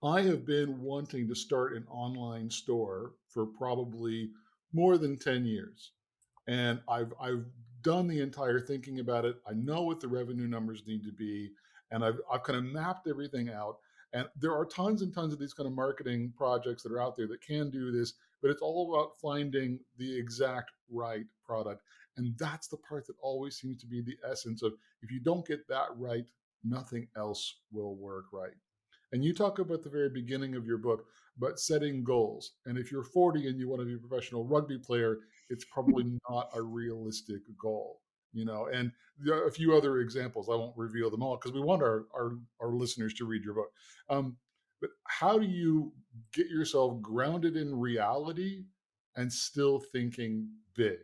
I have been wanting to start an online store for probably more than 10 years. And I've done the entire thinking about it. I know what the revenue numbers need to be, and I've kind of mapped everything out. And there are tons and tons of these kind of marketing projects that are out there that can do this, but it's all about finding the exact right product. And that's the part that always seems to be the essence of, if you don't get that right, nothing else will work right. And you talk about the very beginning of your book about setting goals. And if you're 40 and you want to be a professional rugby player, it's probably not a realistic goal, you know. And there are a few other examples. I won't reveal them all because we want our listeners to read your book. Um, but how do you get yourself grounded in reality and still thinking big?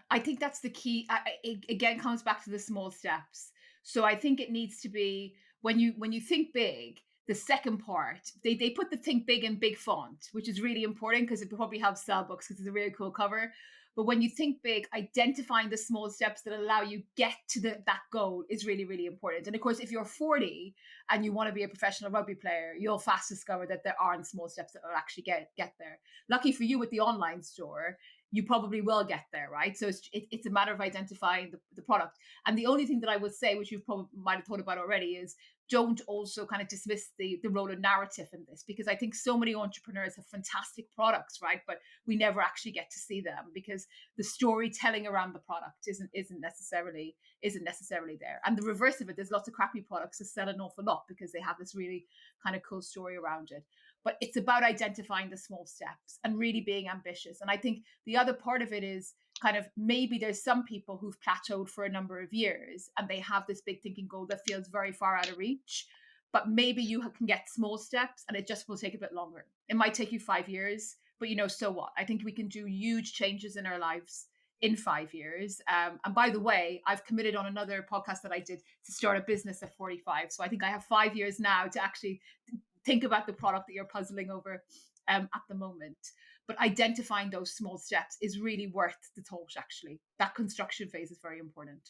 I think that's the key. It again comes back to the small steps. So I think it needs to be when you think big. The second part, they put the think big in big font, which is really important because it probably helps sell books because it's a really cool cover. But when you think big, identifying the small steps that allow you get to that goal is really, really important. And of course, if you're 40 and you want to be a professional rugby player, you'll fast discover that there aren't small steps that will actually get there. Lucky for you with the online store, you probably will get there, right? So it's a matter of identifying the product. And the only thing that I would say, which you probably might have thought about already, is don't also kind of dismiss the role of narrative in this, because I think so many entrepreneurs have fantastic products, right? But we never actually get to see them because the storytelling around the product isn't necessarily there. And the reverse of it, there's lots of crappy products that sell an awful lot because they have this really kind of cool story around it. But it's about identifying the small steps and really being ambitious. And I think the other part of it is kind of maybe there's some people who've plateaued for a number of years and they have this big thinking goal that feels very far out of reach. But maybe you can get small steps and it just will take a bit longer. It might take you 5 years, but so what? I think we can do huge changes in our lives in 5 years. And by the way, I've committed on another podcast that I did to start a business at 45. So I think I have 5 years now to actually think about the product that you're puzzling over at the moment. But identifying those small steps is really worth the thought, actually. That construction phase is very important.